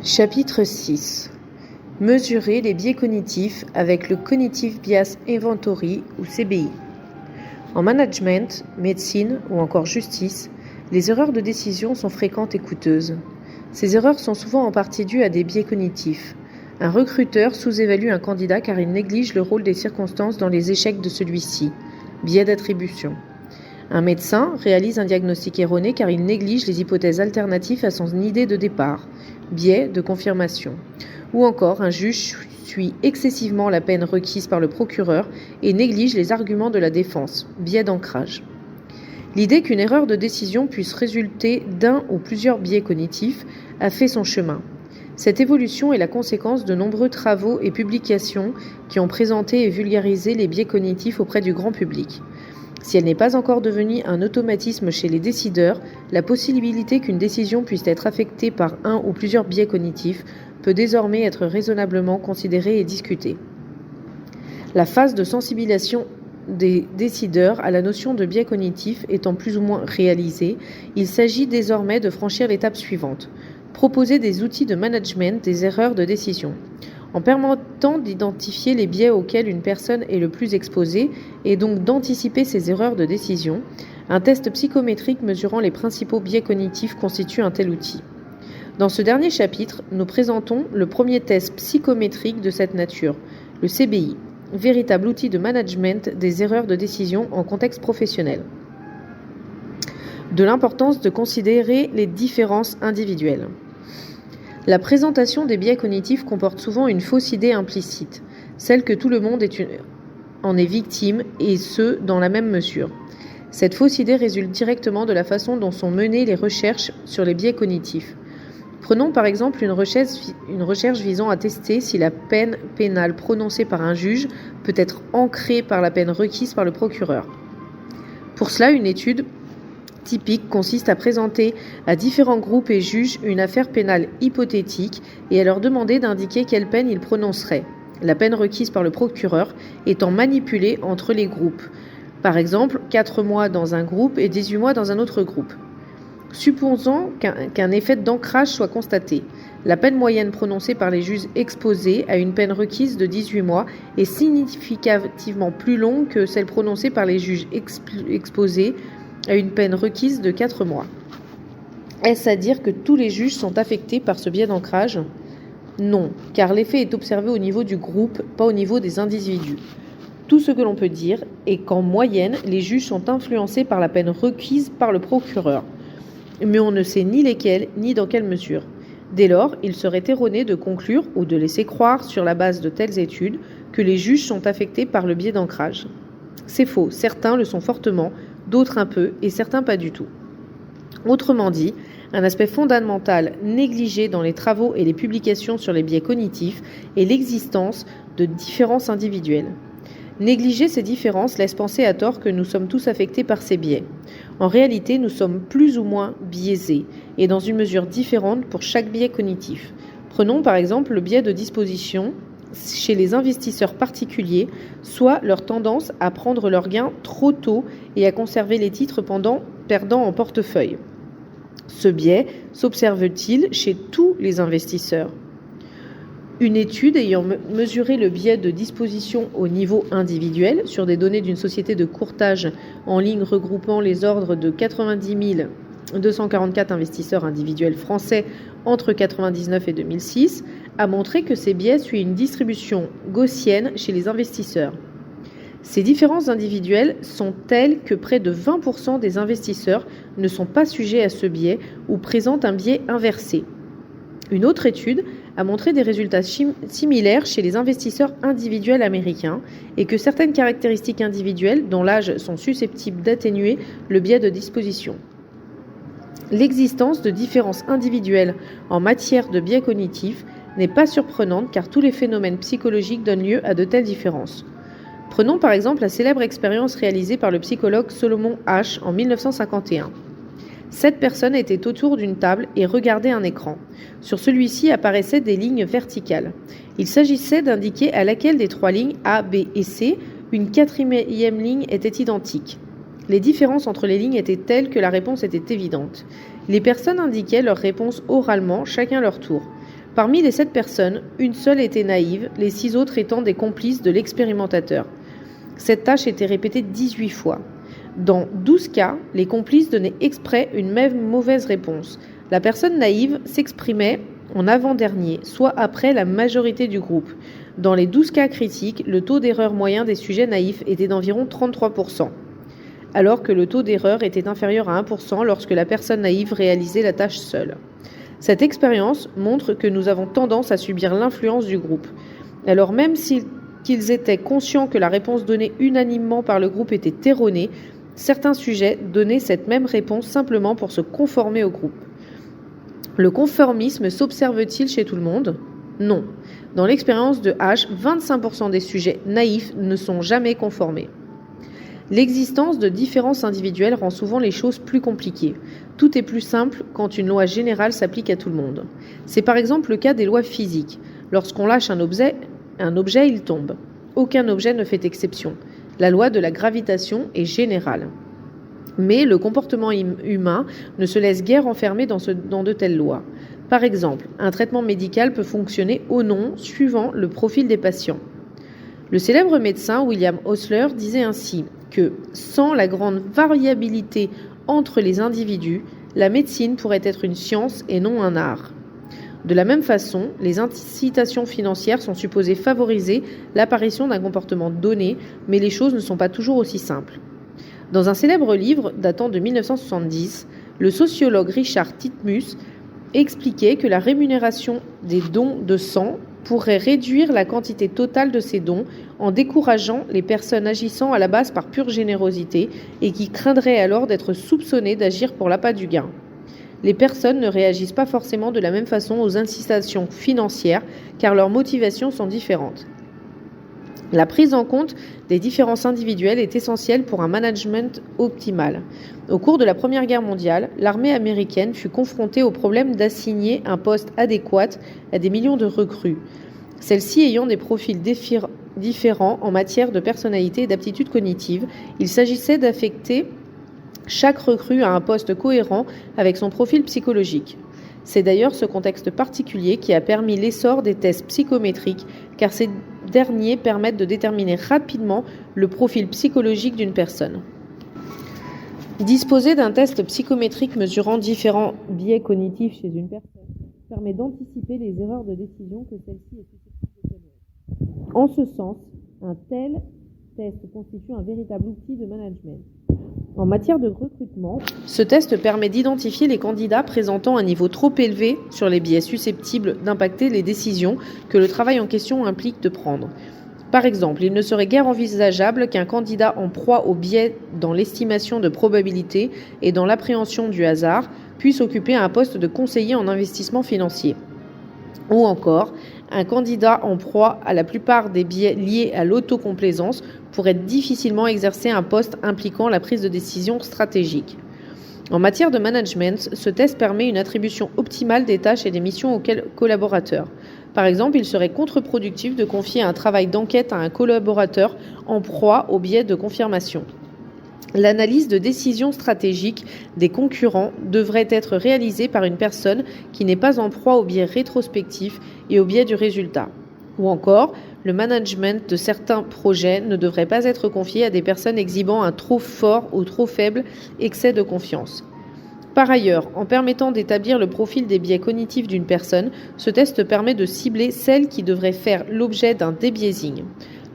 Chapitre 6. Mesurer les biais cognitifs avec le Cognitive Bias Inventory ou CBI. En management, médecine ou encore justice, les erreurs de décision sont fréquentes et coûteuses. Ces erreurs sont souvent en partie dues à des biais cognitifs. Un recruteur sous-évalue un candidat car il néglige le rôle des circonstances dans les échecs de celui-ci. Biais d'attribution. Un médecin réalise un diagnostic erroné car il néglige les hypothèses alternatives à son idée de départ, biais de confirmation. Ou encore, un juge suit excessivement la peine requise par le procureur et néglige les arguments de la défense, biais d'ancrage. L'idée qu'une erreur de décision puisse résulter d'un ou plusieurs biais cognitifs a fait son chemin. Cette évolution est la conséquence de nombreux travaux et publications qui ont présenté et vulgarisé les biais cognitifs auprès du grand public. Si elle n'est pas encore devenue un automatisme chez les décideurs, la possibilité qu'une décision puisse être affectée par un ou plusieurs biais cognitifs peut désormais être raisonnablement considérée et discutée. La phase de sensibilisation des décideurs à la notion de biais cognitif étant plus ou moins réalisée, il s'agit désormais de franchir l'étape suivante: proposer des outils de management des erreurs de décision. En permettant d'identifier les biais auxquels une personne est le plus exposée et donc d'anticiper ses erreurs de décision, un test psychométrique mesurant les principaux biais cognitifs constitue un tel outil. Dans ce dernier chapitre, nous présentons le premier test psychométrique de cette nature, le CBI, véritable outil de management des erreurs de décision en contexte professionnel. De l'importance de considérer les différences individuelles. La présentation des biais cognitifs comporte souvent une fausse idée implicite, celle que tout le monde en est victime, et ce, dans la même mesure. Cette fausse idée résulte directement de la façon dont sont menées les recherches sur les biais cognitifs. Prenons par exemple une recherche visant à tester si la peine pénale prononcée par un juge peut être ancrée par la peine requise par le procureur. Pour cela, une étude typique consiste à présenter à différents groupes et juges une affaire pénale hypothétique et à leur demander d'indiquer quelle peine ils prononceraient, la peine requise par le procureur étant manipulée entre les groupes. Par exemple, 4 mois dans un groupe et 18 mois dans un autre groupe. Supposons qu'un effet d'ancrage soit constaté. La peine moyenne prononcée par les juges exposés à une peine requise de 18 mois est significativement plus longue que celle prononcée par les juges exposés à une peine requise de 4 mois. Est-ce à dire que tous les juges sont affectés par ce biais d'ancrage ? Non, car l'effet est observé au niveau du groupe, pas au niveau des individus. Tout ce que l'on peut dire est qu'en moyenne, les juges sont influencés par la peine requise par le procureur. Mais on ne sait ni lesquels, ni dans quelle mesure. Dès lors, il serait erroné de conclure ou de laisser croire, sur la base de telles études, que les juges sont affectés par le biais d'ancrage. C'est faux, certains le sont fortement, d'autres un peu, et certains pas du tout. Autrement dit, un aspect fondamental négligé dans les travaux et les publications sur les biais cognitifs est l'existence de différences individuelles. Négliger ces différences laisse penser à tort que nous sommes tous affectés par ces biais. En réalité, nous sommes plus ou moins biaisés, et dans une mesure différente pour chaque biais cognitif. Prenons par exemple le biais de disposition chez les investisseurs particuliers, soit leur tendance à prendre leurs gains trop tôt et à conserver les titres perdant en portefeuille. Ce biais s'observe-t-il chez tous les investisseurs ? Une étude ayant mesuré le biais de disposition au niveau individuel sur des données d'une société de courtage en ligne regroupant les ordres de 90 244 investisseurs individuels français entre 1999 et 2006 a montré que ces biais suivent une distribution gaussienne chez les investisseurs. Ces différences individuelles sont telles que près de 20% des investisseurs ne sont pas sujets à ce biais ou présentent un biais inversé. Une autre étude a montré des résultats similaires chez les investisseurs individuels américains et que certaines caractéristiques individuelles, dont l'âge, sont susceptibles d'atténuer le biais de disposition. L'existence de différences individuelles en matière de biais cognitifs n'est pas surprenante car tous les phénomènes psychologiques donnent lieu à de telles différences. Prenons par exemple la célèbre expérience réalisée par le psychologue Solomon Asch en 1951. 7 personnes étaient autour d'une table et regardaient un écran. Sur celui-ci apparaissaient des lignes verticales. Il s'agissait d'indiquer à laquelle des 3 lignes A, B et C une 4e ligne était identique. Les différences entre les lignes étaient telles que la réponse était évidente. Les personnes indiquaient leur réponse oralement, chacun leur tour. Parmi les 7 personnes, une seule était naïve, les 6 autres étant des complices de l'expérimentateur. Cette tâche était répétée 18 fois. Dans 12 cas, les complices donnaient exprès une même mauvaise réponse. La personne naïve s'exprimait en avant-dernier, soit après la majorité du groupe. Dans les 12 cas critiques, le taux d'erreur moyen des sujets naïfs était d'environ 33%, alors que le taux d'erreur était inférieur à 1% lorsque la personne naïve réalisait la tâche seule. Cette expérience montre que nous avons tendance à subir l'influence du groupe. Alors même qu'ils étaient conscients que la réponse donnée unanimement par le groupe était erronée, certains sujets donnaient cette même réponse simplement pour se conformer au groupe. Le conformisme s'observe-t-il chez tout le monde ? Non. Dans l'expérience de H, 25% des sujets naïfs ne sont jamais conformés. L'existence de différences individuelles rend souvent les choses plus compliquées. Tout est plus simple quand une loi générale s'applique à tout le monde. C'est par exemple le cas des lois physiques. Lorsqu'on lâche un objet, il tombe. Aucun objet ne fait exception. La loi de la gravitation est générale. Mais le comportement humain ne se laisse guère enfermer dans de telles lois. Par exemple, un traitement médical peut fonctionner ou non suivant le profil des patients. Le célèbre médecin William Osler disait ainsi que sans la grande variabilité entre les individus, la médecine pourrait être une science et non un art. De la même façon, les incitations financières sont supposées favoriser l'apparition d'un comportement donné, mais les choses ne sont pas toujours aussi simples. Dans un célèbre livre datant de 1970, le sociologue Richard Titmuss expliquait que la rémunération des dons de sang pourrait réduire la quantité totale de ces dons en décourageant les personnes agissant à la base par pure générosité et qui craindraient alors d'être soupçonnées d'agir pour l'appât du gain. Les personnes ne réagissent pas forcément de la même façon aux incitations financières car leurs motivations sont différentes. La prise en compte des différences individuelles est essentielle pour un management optimal. Au cours de la Première Guerre mondiale, l'armée américaine fut confrontée au problème d'assigner un poste adéquat à des millions de recrues, celles-ci ayant des profils différents en matière de personnalité et d'aptitudes cognitives. Il s'agissait d'affecter chaque recrue à un poste cohérent avec son profil psychologique. C'est d'ailleurs ce contexte particulier qui a permis l'essor des tests psychométriques, car ces derniers permettent de déterminer rapidement le profil psychologique d'une personne. Disposer d'un test psychométrique mesurant différents biais cognitifs chez une personne permet d'anticiper les erreurs de décision que celle-ci est susceptible de commettre. En ce sens, un tel test constitue un véritable outil de management. En matière de recrutement, ce test permet d'identifier les candidats présentant un niveau trop élevé sur les biais susceptibles d'impacter les décisions que le travail en question implique de prendre. Par exemple, il ne serait guère envisageable qu'un candidat en proie aux biais dans l'estimation de probabilité et dans l'appréhension du hasard puisse occuper un poste de conseiller en investissement financier. Ou encore, un candidat en proie à la plupart des biais liés à l'autocomplaisance pourrait difficilement exercer un poste impliquant la prise de décision stratégique. En matière de management, ce test permet une attribution optimale des tâches et des missions aux collaborateurs. Par exemple, il serait contre-productif de confier un travail d'enquête à un collaborateur en proie au biais de confirmation. L'analyse de décisions stratégiques des concurrents devrait être réalisée par une personne qui n'est pas en proie au biais rétrospectif et au biais du résultat. Ou encore, le management de certains projets ne devrait pas être confié à des personnes exhibant un trop fort ou trop faible excès de confiance. Par ailleurs, en permettant d'établir le profil des biais cognitifs d'une personne, ce test permet de cibler celles qui devraient faire l'objet d'un débiaising.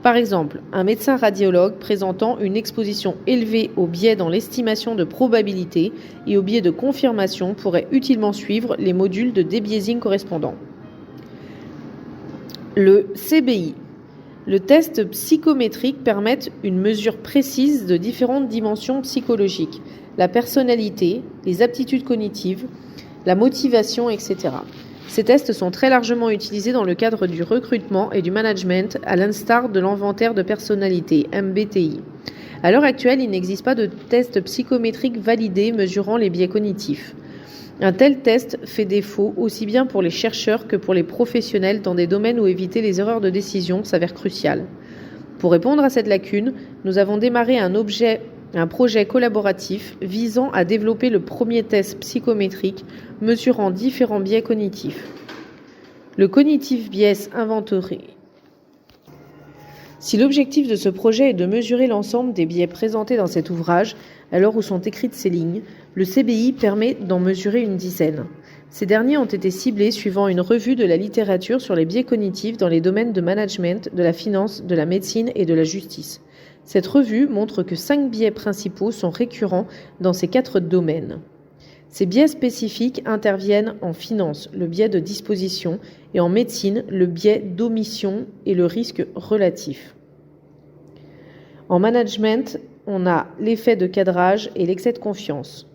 Par exemple, un médecin radiologue présentant une exposition élevée aux biais dans l'estimation de probabilité et aux biais de confirmation pourrait utilement suivre les modules de débiaising correspondants. Le CBI. Le test psychométrique permet une mesure précise de différentes dimensions psychologiques, la personnalité, les aptitudes cognitives, la motivation, etc. Ces tests sont très largement utilisés dans le cadre du recrutement et du management, à l'instar de l'inventaire de personnalité, MBTI. À l'heure actuelle, il n'existe pas de test psychométrique validé mesurant les biais cognitifs. Un tel test fait défaut aussi bien pour les chercheurs que pour les professionnels dans des domaines où éviter les erreurs de décision s'avère crucial. Pour répondre à cette lacune, nous avons démarré un projet collaboratif visant à développer le premier test psychométrique mesurant différents biais cognitifs. Le Cognitive Bias Inventory. Si l'objectif de ce projet est de mesurer l'ensemble des biais présentés dans cet ouvrage, à l'heure où sont écrites ces lignes, le CBI permet d'en mesurer une dizaine. Ces derniers ont été ciblés suivant une revue de la littérature sur les biais cognitifs dans les domaines de management, de la finance, de la médecine et de la justice. Cette revue montre que 5 biais principaux sont récurrents dans ces 4 domaines. Ces biais spécifiques interviennent en finance, le biais de disposition, et en médecine, le biais d'omission et le risque relatif. En management, on a l'effet de cadrage et l'excès de confiance.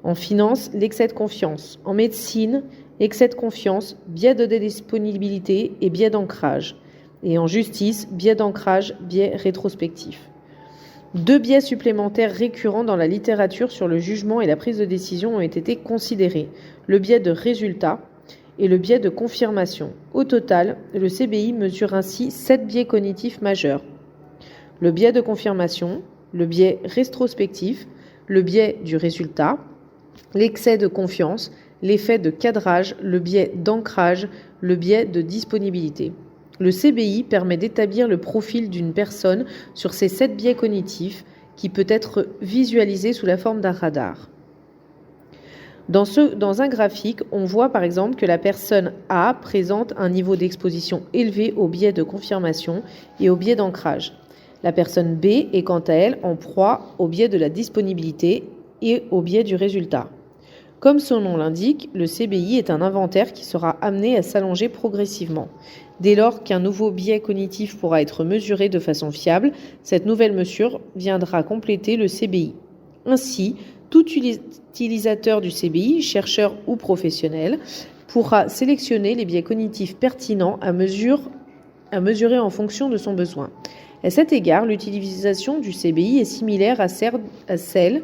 En finance, l'excès de confiance. En médecine, excès de confiance, biais de disponibilité et biais d'ancrage. Et en justice, biais d'ancrage, biais rétrospectif. 2 biais supplémentaires récurrents dans la littérature sur le jugement et la prise de décision ont été considérés, le biais de résultat et le biais de confirmation. Au total, le CBI mesure ainsi 7 biais cognitifs majeurs. Le biais de confirmation, le biais rétrospectif, le biais du résultat, l'excès de confiance, l'effet de cadrage, le biais d'ancrage, le biais de disponibilité. Le CBI permet d'établir le profil d'une personne sur ces 7 biais cognitifs qui peut être visualisé sous la forme d'un radar. Dans un graphique, on voit par exemple que la personne A présente un niveau d'exposition élevé au biais de confirmation et au biais d'ancrage. La personne B est quant à elle en proie au biais de la disponibilité et au biais du résultat. Comme son nom l'indique, le CBI est un inventaire qui sera amené à s'allonger progressivement. Dès lors qu'un nouveau biais cognitif pourra être mesuré de façon fiable, cette nouvelle mesure viendra compléter le CBI. Ainsi, tout utilisateur du CBI, chercheur ou professionnel, pourra sélectionner les biais cognitifs pertinents à mesurer en fonction de son besoin. À cet égard, l'utilisation du CBI est similaire à celle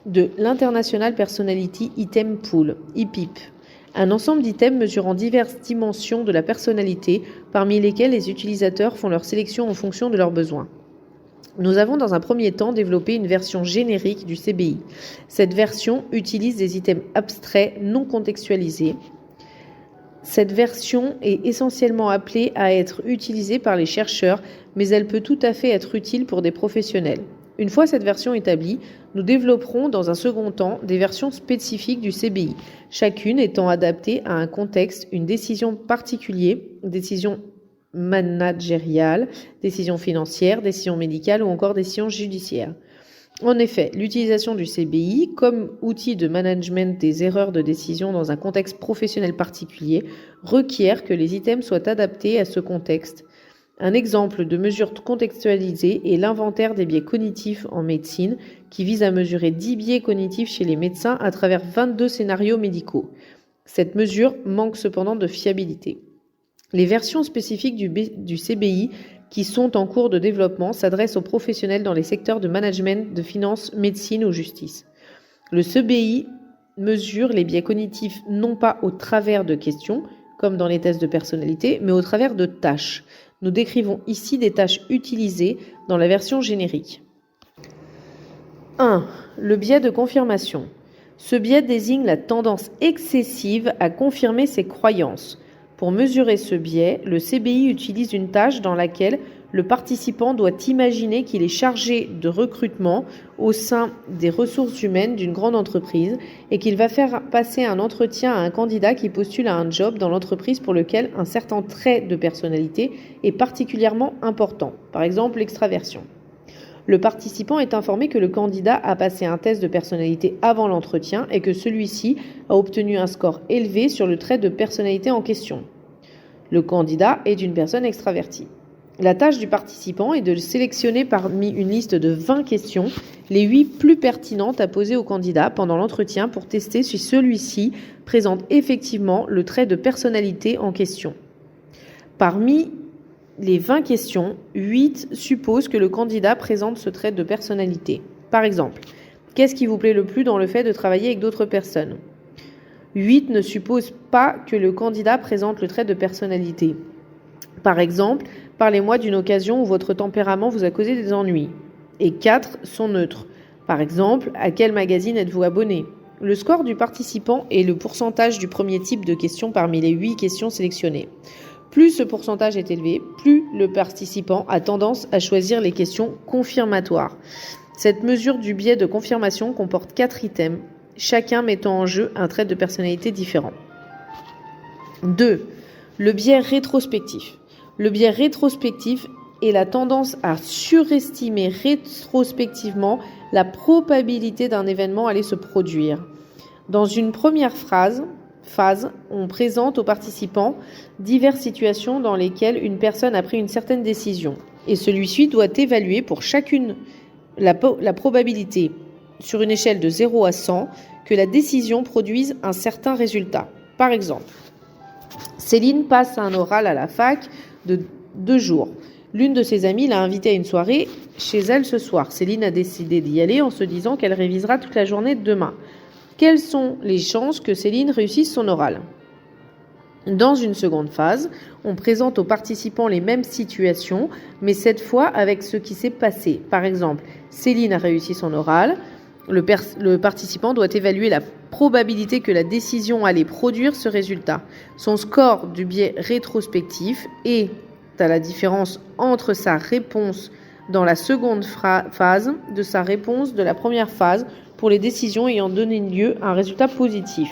de l'International Personality Item Pool, IPIP, un ensemble d'items mesurant diverses dimensions de la personnalité, parmi lesquelles les utilisateurs font leur sélection en fonction de leurs besoins. Nous avons dans un premier temps développé une version générique du CBI. Cette version utilise des items abstraits non contextualisés. Cette version est essentiellement appelée à être utilisée par les chercheurs, mais elle peut tout à fait être utile pour des professionnels. Une fois cette version établie, nous développerons dans un second temps des versions spécifiques du CBI, chacune étant adaptée à un contexte, une décision particulière, décision managériale, décision financière, décision médicale ou encore décision judiciaire. En effet, l'utilisation du CBI comme outil de management des erreurs de décision dans un contexte professionnel particulier requiert que les items soient adaptés à ce contexte. Un exemple de mesure contextualisée est l'inventaire des biais cognitifs en médecine qui vise à mesurer 10 biais cognitifs chez les médecins à travers 22 scénarios médicaux. Cette mesure manque cependant de fiabilité. Les versions spécifiques du CBI qui sont en cours de développement s'adressent aux professionnels dans les secteurs de management, de finance, médecine ou justice. Le CBI mesure les biais cognitifs non pas au travers de questions, comme dans les tests de personnalité, mais au travers de tâches. Nous décrivons ici des tâches utilisées dans la version générique. 1. Le biais de confirmation. Ce biais désigne la tendance excessive à confirmer ses croyances. Pour mesurer ce biais, le CBI utilise une tâche dans laquelle le participant doit imaginer qu'il est chargé de recrutement au sein des ressources humaines d'une grande entreprise et qu'il va faire passer un entretien à un candidat qui postule à un job dans l'entreprise pour lequel un certain trait de personnalité est particulièrement important, par exemple l'extraversion. Le participant est informé que le candidat a passé un test de personnalité avant l'entretien et que celui-ci a obtenu un score élevé sur le trait de personnalité en question. Le candidat est une personne extravertie. La tâche du participant est de sélectionner parmi une liste de 20 questions les 8 plus pertinentes à poser au candidat pendant l'entretien pour tester si celui-ci présente effectivement le trait de personnalité en question. Parmi les 20 questions, 8 supposent que le candidat présente ce trait de personnalité. Par exemple, qu'est-ce qui vous plaît le plus dans le fait de travailler avec d'autres personnes ? 8 ne supposent pas que le candidat présente le trait de personnalité. Par exemple, parlez-moi d'une occasion où votre tempérament vous a causé des ennuis. Et 4 sont neutres. Par exemple, à quel magazine êtes-vous abonné ? Le score du participant est le pourcentage du premier type de question parmi les 8 questions sélectionnées. Plus ce pourcentage est élevé, plus le participant a tendance à choisir les questions confirmatoires. Cette mesure du biais de confirmation comporte 4 items, chacun mettant en jeu un trait de personnalité différent. 2. Le biais rétrospectif. Le biais rétrospectif est la tendance à surestimer rétrospectivement la probabilité d'un événement aller se produire. Dans une première phase, on présente aux participants diverses situations dans lesquelles une personne a pris une certaine décision et celui-ci doit évaluer pour chacune la probabilité sur une échelle de 0 à 100 que la décision produise un certain résultat. Par exemple, Céline passe un oral à la fac de 2 jours. L'une de ses amies l'a invitée à une soirée chez elle ce soir. Céline a décidé d'y aller en se disant qu'elle révisera toute la journée demain. Quelles sont les chances que Céline réussisse son oral ? Dans une seconde phase, on présente aux participants les mêmes situations, mais cette fois avec ce qui s'est passé. Par exemple, Céline a réussi son oral. Le participant doit évaluer la probabilité que la décision allait produire ce résultat. Son score du biais rétrospectif est à la différence entre sa réponse dans la seconde phase de sa réponse de la première phase pour les décisions ayant donné lieu à un résultat positif.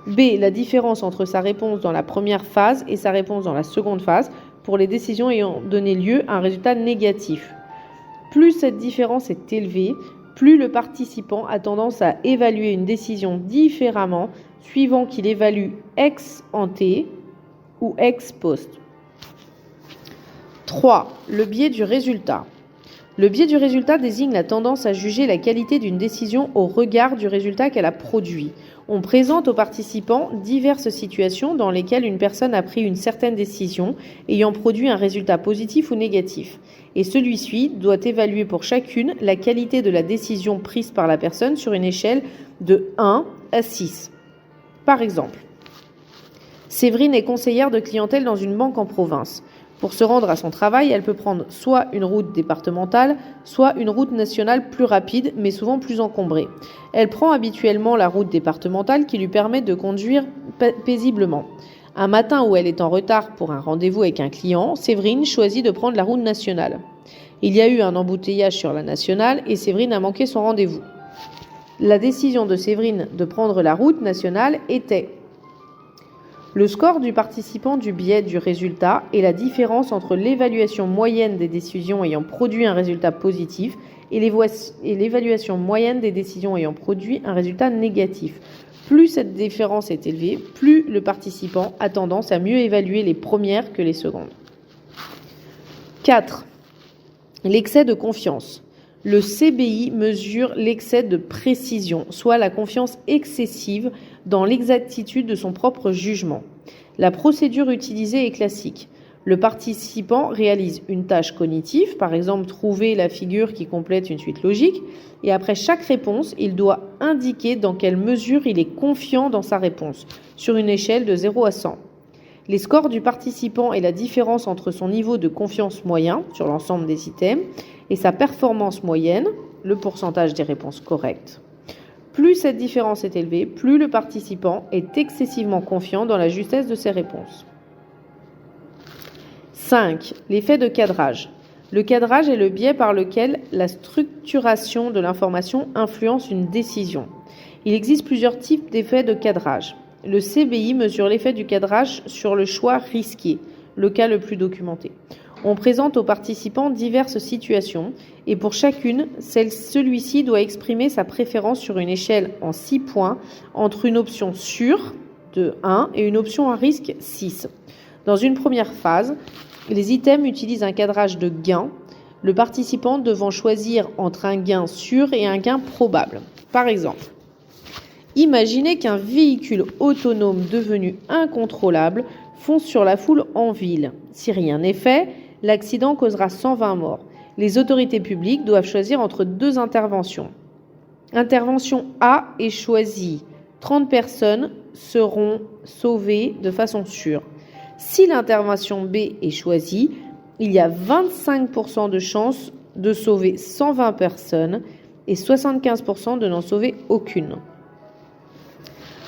B. La différence entre sa réponse dans la première phase et sa réponse dans la seconde phase pour les décisions ayant donné lieu à un résultat négatif. Plus cette différence est élevée, plus le participant a tendance à évaluer une décision différemment suivant qu'il évalue ex ante ou ex post. 3. Le biais du résultat. Le biais du résultat désigne la tendance à juger la qualité d'une décision au regard du résultat qu'elle a produit. On présente aux participants diverses situations dans lesquelles une personne a pris une certaine décision ayant produit un résultat positif ou négatif. Et celui-ci doit évaluer pour chacune la qualité de la décision prise par la personne sur une échelle de 1 à 6. Par exemple, Séverine est conseillère de clientèle dans une banque en province. Pour se rendre à son travail, elle peut prendre soit une route départementale, soit une route nationale plus rapide, mais souvent plus encombrée. Elle prend habituellement la route départementale qui lui permet de conduire paisiblement. Un matin où elle est en retard pour un rendez-vous avec un client, Séverine choisit de prendre la route nationale. Il y a eu un embouteillage sur la nationale et Séverine a manqué son rendez-vous. La décision de Séverine de prendre la route nationale était le score du participant du biais du résultat est la différence entre l'évaluation moyenne des décisions ayant produit un résultat positif et l'évaluation moyenne des décisions ayant produit un résultat négatif. Plus cette différence est élevée, plus le participant a tendance à mieux évaluer les premières que les secondes. 4. L'excès de confiance. Le CBI mesure l'excès de précision, soit la confiance excessive dans l'exactitude de son propre jugement. La procédure utilisée est classique. Le participant réalise une tâche cognitive, par exemple trouver la figure qui complète une suite logique, et après chaque réponse, il doit indiquer dans quelle mesure il est confiant dans sa réponse, sur une échelle de 0 à 100. Les scores du participant et la différence entre son niveau de confiance moyen sur l'ensemble des items et sa performance moyenne, le pourcentage des réponses correctes. Plus cette différence est élevée, plus le participant est excessivement confiant dans la justesse de ses réponses. 5. L'effet de cadrage. Le cadrage est le biais par lequel la structuration de l'information influence une décision. Il existe plusieurs types d'effets de cadrage. Le CBI mesure l'effet du cadrage sur le choix risqué, le cas le plus documenté. On présente aux participants diverses situations et pour chacune, celui-ci doit exprimer sa préférence sur une échelle en 6 points entre une option sûre de 1 et une option à risque 6. Dans une première phase, les items utilisent un cadrage de gain, le participant devant choisir entre un gain sûr et un gain probable. Par exemple, imaginez qu'un véhicule autonome devenu incontrôlable fonce sur la foule en ville. Si rien n'est fait, l'accident causera 120 morts. Les autorités publiques doivent choisir entre 2 interventions. Intervention A est choisie. 30 personnes seront sauvées de façon sûre. Si l'intervention B est choisie, il y a 25% de chances de sauver 120 personnes et 75% de n'en sauver aucune.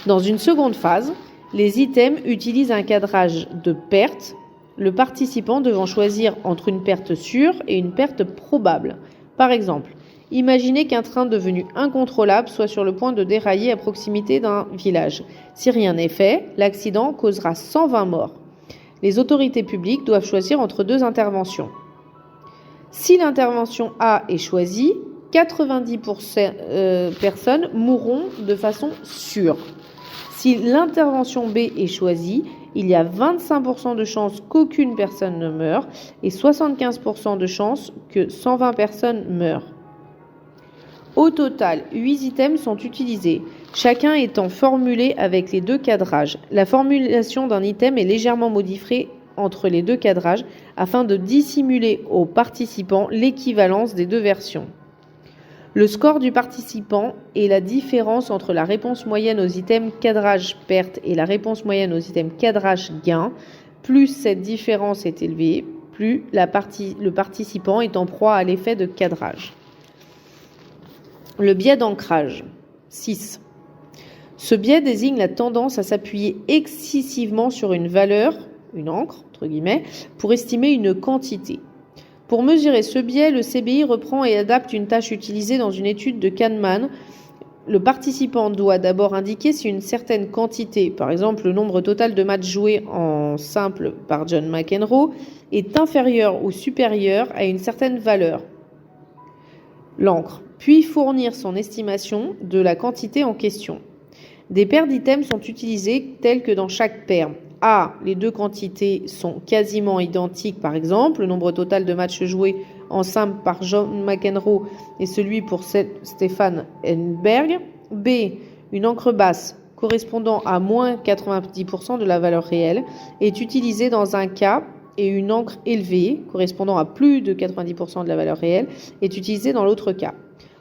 Dans une seconde phase, les items utilisent un cadrage de perte, le participant devant choisir entre une perte sûre et une perte probable. Par exemple, imaginez qu'un train devenu incontrôlable soit sur le point de dérailler à proximité d'un village. Si rien n'est fait, l'accident causera 120 morts. Les autorités publiques doivent choisir entre deux interventions. Si l'intervention A est choisie, 90% personnes mourront de façon sûre. Si l'intervention B est choisie, il y a 25% de chances qu'aucune personne ne meure et 75% de chances que 120 personnes meurent. Au total, 8 items sont utilisés, chacun étant formulé avec les deux cadrages. La formulation d'un item est légèrement modifiée entre les deux cadrages afin de dissimuler aux participants l'équivalence des deux versions. Le score du participant est la différence entre la réponse moyenne aux items cadrage perte et la réponse moyenne aux items cadrage gain. Plus cette différence est élevée, plus le participant est en proie à l'effet de cadrage. Le biais d'ancrage. 6. Ce biais désigne la tendance à s'appuyer excessivement sur une valeur, une encre, entre guillemets, pour estimer une quantité. Pour mesurer ce biais, le CBI reprend et adapte une tâche utilisée dans une étude de Kahneman. Le participant doit d'abord indiquer si une certaine quantité, par exemple le nombre total de matchs joués en simple par John McEnroe, est inférieur ou supérieur à une certaine valeur, l'encre, puis fournir son estimation de la quantité en question. Des paires d'items sont utilisées telles que dans chaque paire. A, les deux quantités sont quasiment identiques, par exemple, le nombre total de matchs joués en simple par John McEnroe et celui pour Stefan Edberg. B, une encre basse correspondant à moins 90% de la valeur réelle est utilisée dans un cas et une encre élevée correspondant à plus de 90% de la valeur réelle est utilisée dans l'autre cas.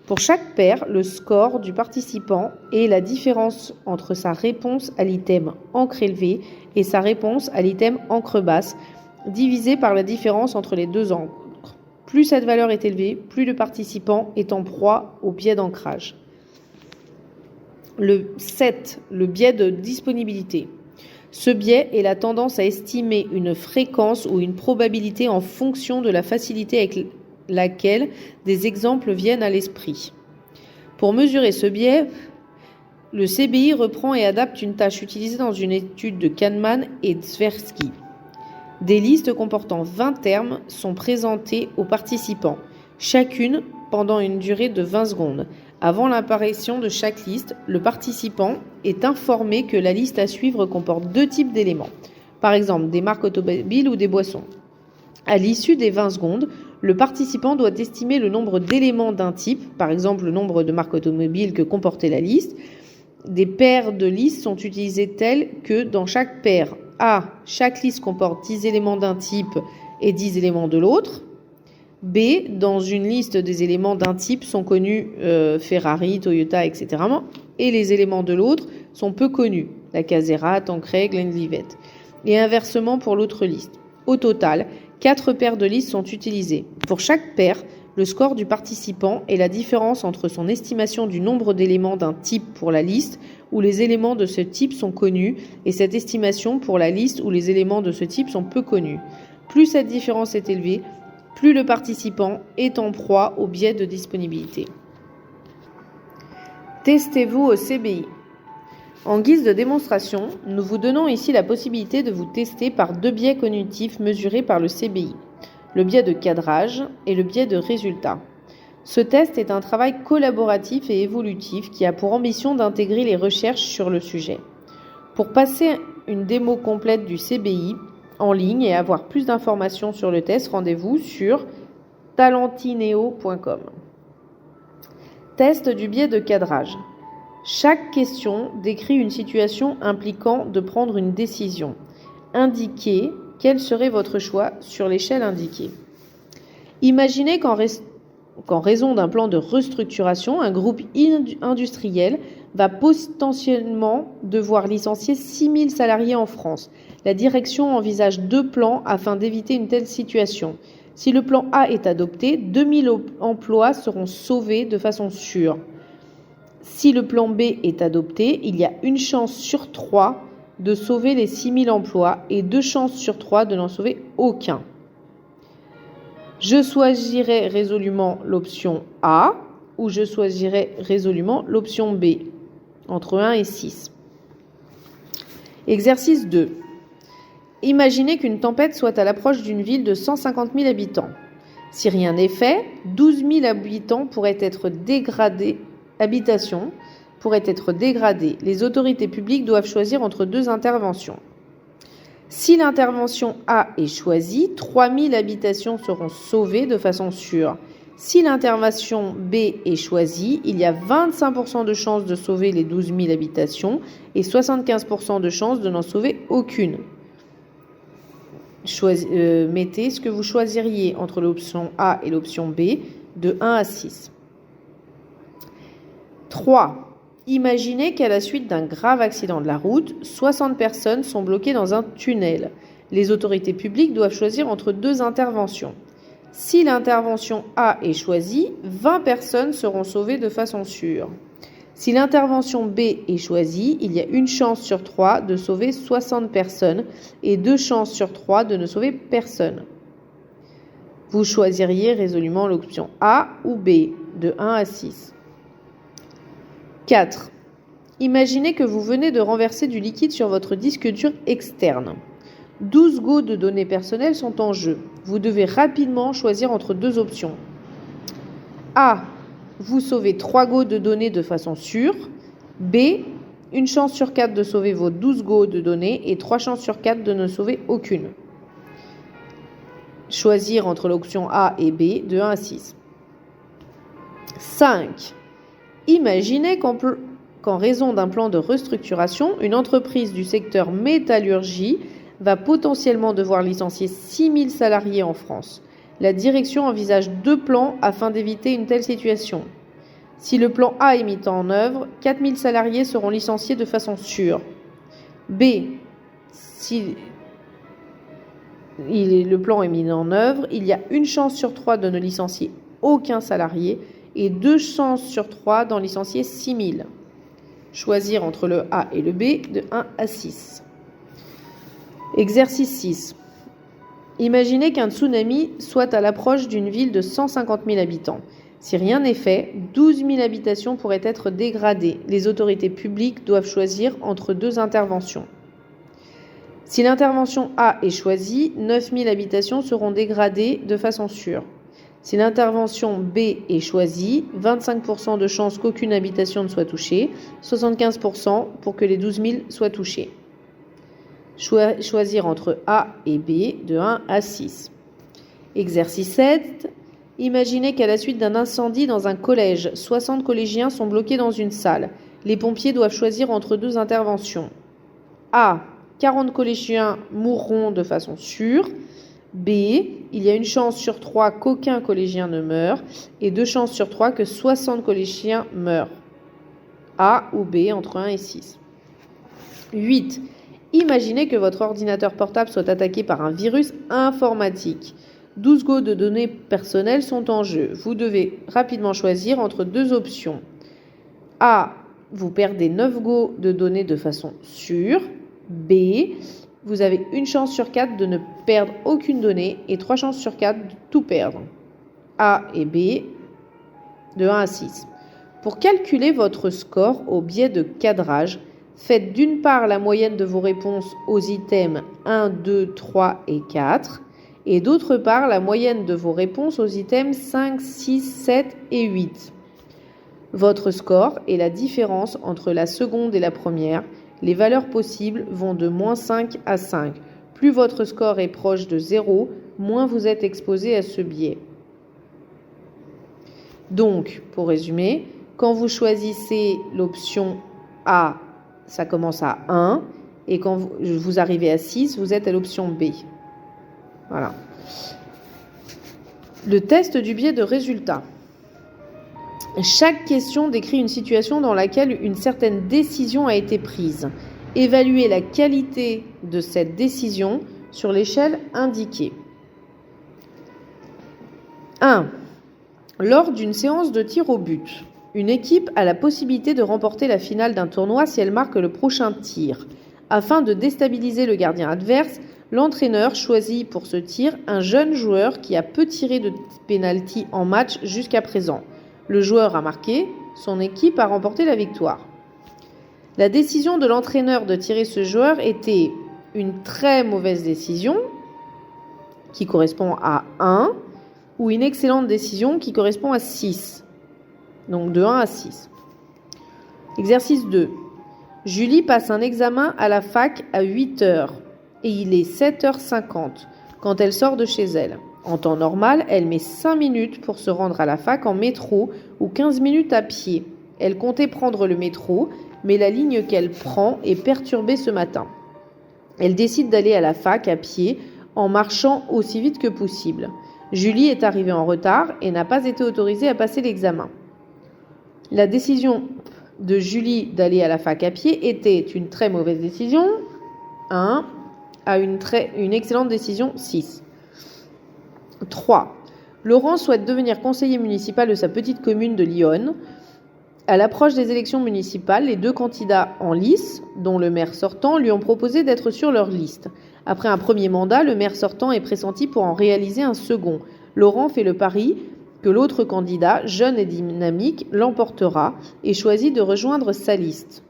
Pour chaque paire, le score du participant est la différence entre sa réponse à l'item encre élevée et sa réponse à l'item encre basse, divisé par la différence entre les deux encres. Plus cette valeur est élevée, plus le participant est en proie au biais d'ancrage. Le 7, le biais de disponibilité. Ce biais est la tendance à estimer une fréquence ou une probabilité en fonction de la facilité avec laquelle des exemples viennent à l'esprit. Pour mesurer ce biais, le CBI reprend et adapte une tâche utilisée dans une étude de Kahneman et Tversky. Des listes comportant 20 termes sont présentées aux participants, chacune pendant une durée de 20 secondes. Avant l'apparition de chaque liste, le participant est informé que la liste à suivre comporte deux types d'éléments, par exemple des marques automobiles ou des boissons. À l'issue des 20 secondes, le participant doit estimer le nombre d'éléments d'un type, par exemple le nombre de marques automobiles que comportait la liste. Des paires de listes sont utilisées telles que dans chaque paire, A, chaque liste comporte 10 éléments d'un type et 10 éléments de l'autre. B, dans une liste des éléments d'un type sont connus Ferrari, Toyota, etc. Et les éléments de l'autre sont peu connus, la Casera, Tancred, Glenlivet. Et inversement pour l'autre liste. Au total, 4 paires de listes sont utilisées. Pour chaque paire, le score du participant est la différence entre son estimation du nombre d'éléments d'un type pour la liste où les éléments de ce type sont connus et cette estimation pour la liste où les éléments de ce type sont peu connus. Plus cette différence est élevée, plus le participant est en proie au biais de disponibilité. Testez-vous au CBI. En guise de démonstration, nous vous donnons ici la possibilité de vous tester par deux biais cognitifs mesurés par le CBI, le biais de cadrage et le biais de résultat. Ce test est un travail collaboratif et évolutif qui a pour ambition d'intégrer les recherches sur le sujet. Pour passer une démo complète du CBI en ligne et avoir plus d'informations sur le test, rendez-vous sur talentineo.com. Test du biais de cadrage. Chaque question décrit une situation impliquant de prendre une décision. Indiquez quel serait votre choix sur l'échelle indiquée. Imaginez qu'en raison d'un plan de restructuration, un groupe industriel va potentiellement devoir licencier 6 000 salariés en France. La direction envisage 2 plans afin d'éviter une telle situation. Si le plan A est adopté, 2 000 emplois seront sauvés de façon sûre. Si le plan B est adopté, il y a une chance sur 3 de sauver les 6000 emplois et 2 chances sur 3 de n'en sauver aucun. Je choisirai résolument l'option A ou je choisirai résolument l'option B, entre 1 et 6. Exercice 2. Imaginez qu'une tempête soit à l'approche d'une ville de 150 000 habitants. Si rien n'est fait, 12 000 habitants pourraient être dégradés. Habitations pourraient être dégradées. Les autorités publiques doivent choisir entre 2 interventions. Si l'intervention A est choisie, 3 000 habitations seront sauvées de façon sûre. Si l'intervention B est choisie, il y a 25% de chances de sauver les 12 000 habitations et 75% de chances de n'en sauver aucune. Mettez ce que vous choisiriez entre l'option A et l'option B de 1 à 6. 3. Imaginez qu'à la suite d'un grave accident de la route, 60 personnes sont bloquées dans un tunnel. Les autorités publiques doivent choisir entre 2 interventions. Si l'intervention A est choisie, 20 personnes seront sauvées de façon sûre. Si l'intervention B est choisie, il y a une chance sur 3 de sauver 60 personnes et 2 chances sur 3 de ne sauver personne. Vous choisiriez résolument l'option A ou B de 1 à 6. 4. Imaginez que vous venez de renverser du liquide sur votre disque dur externe. 12 Go de données personnelles sont en jeu. Vous devez rapidement choisir entre 2 options. A. Vous sauvez 3 Go de données de façon sûre. B. Une chance sur 4 de sauver vos 12 Go de données et 3 chances sur 4 de ne sauver aucune. Choisir entre l'option A et B de 1 à 6. 5. Imaginez qu'en raison d'un plan de restructuration, une entreprise du secteur métallurgie va potentiellement devoir licencier 6 000 salariés en France. La direction envisage 2 plans afin d'éviter une telle situation. Si le plan A est mis en œuvre, 4 000 salariés seront licenciés de façon sûre. B. Si le plan est mis en œuvre, il y a une chance sur 3 de ne licencier aucun salarié et 2 chances sur 3 d'en licencier 6 000. Choisir entre le A et le B de 1 à 6. Exercice 6. Imaginez qu'un tsunami soit à l'approche d'une ville de 150 000 habitants. Si rien n'est fait, 12 000 habitations pourraient être dégradées. Les autorités publiques doivent choisir entre 2 interventions. Si l'intervention A est choisie, 9 000 habitations seront dégradées de façon sûre. Si l'intervention B est choisie, 25% de chances qu'aucune habitation ne soit touchée, 75% pour que les 12 000 soient touchées. Choisir entre A et B de 1 à 6. Exercice 7. Imaginez qu'à la suite d'un incendie dans un collège, 60 collégiens sont bloqués dans une salle. Les pompiers doivent choisir entre 2 interventions. A. 40 collégiens mourront de façon sûre. B. Il y a une chance sur 3 qu'aucun collégien ne meure et 2 chances sur 3 que 60 collégiens meurent. A ou B entre 1 et 6. 8. Imaginez que votre ordinateur portable soit attaqué par un virus informatique. 12 Go de données personnelles sont en jeu. Vous devez rapidement choisir entre 2 options. A. Vous perdez 9 Go de données de façon sûre. B. Vous avez une chance sur 4 de ne perdre aucune donnée et 3 chances sur 4 de tout perdre. A et B de 1 à 6. Pour calculer votre score au biais de cadrage, faites d'une part la moyenne de vos réponses aux items 1, 2, 3 et 4 et d'autre part la moyenne de vos réponses aux items 5, 6, 7 et 8. Votre score est la différence entre la seconde et la première. Les valeurs possibles vont de -5 à 5. Plus votre score est proche de 0, moins vous êtes exposé à ce biais. Donc, pour résumer, quand vous choisissez l'option A, ça commence à 1, et quand vous arrivez à 6, vous êtes à l'option B. Voilà. Le test du biais de résultat. Chaque question décrit une situation dans laquelle une certaine décision a été prise. Évaluez la qualité de cette décision sur l'échelle indiquée. 1. Lors d'une séance de tir au but. Une équipe a la possibilité de remporter la finale d'un tournoi si elle marque le prochain tir. Afin de déstabiliser le gardien adverse, l'entraîneur choisit pour ce tir un jeune joueur qui a peu tiré de pénalty en match jusqu'à présent. Le joueur a marqué, son équipe a remporté la victoire. La décision de l'entraîneur de tirer ce joueur était une très mauvaise décision, qui correspond à 1, ou une excellente décision qui correspond à 6. Donc de 1 à 6. Exercice 2. Julie passe un examen à la fac à 8h et il est 7h50 quand elle sort de chez elle. En temps normal, elle met 5 minutes pour se rendre à la fac en métro ou 15 minutes à pied. Elle comptait prendre le métro, mais la ligne qu'elle prend est perturbée ce matin. Elle décide d'aller à la fac à pied en marchant aussi vite que possible. Julie est arrivée en retard et n'a pas été autorisée à passer l'examen. La décision de Julie d'aller à la fac à pied était une très mauvaise décision, 1, à une excellente décision, 6. 3. Laurent souhaite devenir conseiller municipal de sa petite commune de Lyon. À l'approche des élections municipales, les 2 candidats en lice, dont le maire sortant, lui ont proposé d'être sur leur liste. Après un premier mandat, le maire sortant est pressenti pour en réaliser un second. Laurent fait le pari que l'autre candidat, jeune et dynamique, l'emportera et choisit de rejoindre sa liste.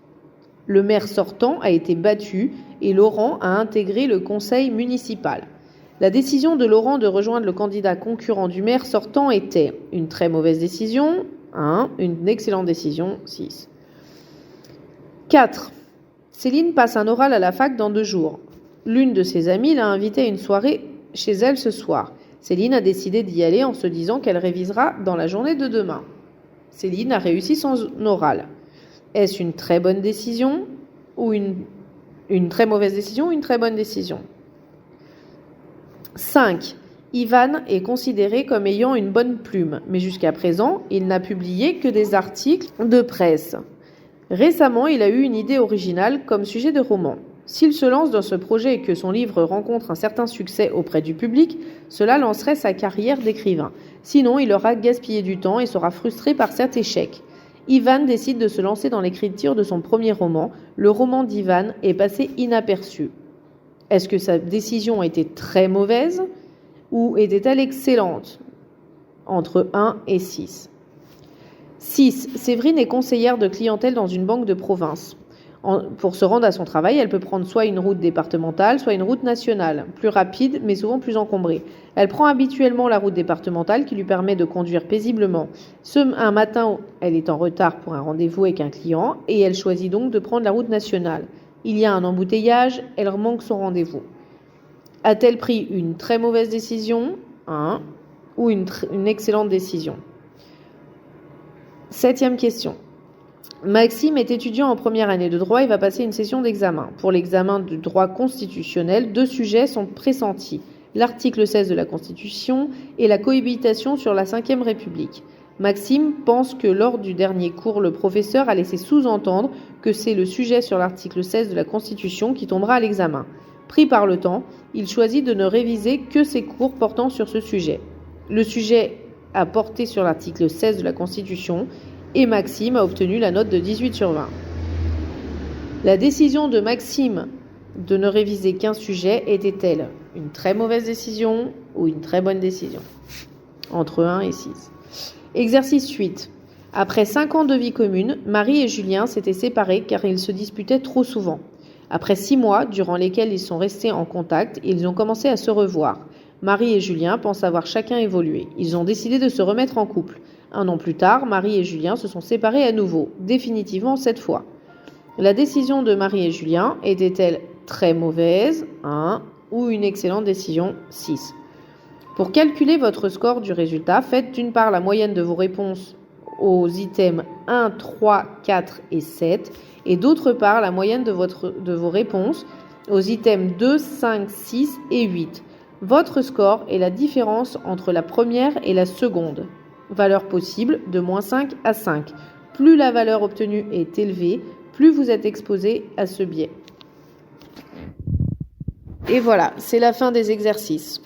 Le maire sortant a été battu et Laurent a intégré le conseil municipal. La décision de Laurent de rejoindre le candidat concurrent du maire sortant était une très mauvaise décision, 1, une excellente décision, 6. 4. Céline passe un oral à la fac dans 2 jours. L'une de ses amies l'a invitée à une soirée chez elle ce soir. Céline a décidé d'y aller en se disant qu'elle révisera dans la journée de demain. Céline a réussi son oral. Est-ce une très bonne décision ou une très mauvaise décision ou une très bonne décision? 5. Ivan est considéré comme ayant une bonne plume, mais jusqu'à présent, il n'a publié que des articles de presse. Récemment, il a eu une idée originale comme sujet de roman. S'il se lance dans ce projet et que son livre rencontre un certain succès auprès du public, cela lancerait sa carrière d'écrivain. Sinon, il aura gaspillé du temps et sera frustré par cet échec. Ivan décide de se lancer dans l'écriture de son premier roman. Le roman d'Ivan est passé inaperçu. Est-ce que sa décision était très mauvaise ou était-elle excellente? Entre 1 et 6. 6. Séverine est conseillère de clientèle dans une banque de province. Pour se rendre à son travail, elle peut prendre soit une route départementale, soit une route nationale, plus rapide mais souvent plus encombrée. Elle prend habituellement la route départementale qui lui permet de conduire paisiblement. Un matin, elle est en retard pour un rendez-vous avec un client et elle choisit donc de prendre la route nationale. Il y a un embouteillage, elle manque son rendez-vous. A-t-elle pris une très mauvaise décision, 1, ou une excellente décision? 7e question. Maxime est étudiant en première année de droit et va passer une session d'examen. Pour l'examen du droit constitutionnel, 2 sujets sont pressentis. L'article 16 de la Constitution et la cohabitation sur la Ve République. Maxime pense que lors du dernier cours, le professeur a laissé sous-entendre que c'est le sujet sur l'article 16 de la Constitution qui tombera à l'examen. Pris par le temps, il choisit de ne réviser que ses cours portant sur ce sujet. Le sujet a porté sur l'article 16 de la Constitution et Maxime a obtenu la note de 18 sur 20. La décision de Maxime de ne réviser qu'un sujet était-elle une très mauvaise décision ou une très bonne décision? Entre 1 et 6. Exercice 8. Après 5 ans de vie commune, Marie et Julien s'étaient séparés car ils se disputaient trop souvent. Après 6 mois, durant lesquels ils sont restés en contact, ils ont commencé à se revoir. Marie et Julien pensent avoir chacun évolué. Ils ont décidé de se remettre en couple. 1 an plus tard, Marie et Julien se sont séparés à nouveau, définitivement cette fois. La décision de Marie et Julien était-elle très mauvaise, 1, ou une excellente décision, 6. Pour calculer votre score du résultat, faites d'une part la moyenne de vos réponses aux items 1, 3, 4 et 7 et d'autre part la moyenne de vos réponses aux items 2, 5, 6 et 8. Votre score est la différence entre la première et la seconde. Valeur possible de -5 à 5. Plus la valeur obtenue est élevée, plus vous êtes exposé à ce biais. Et voilà, c'est la fin des exercices.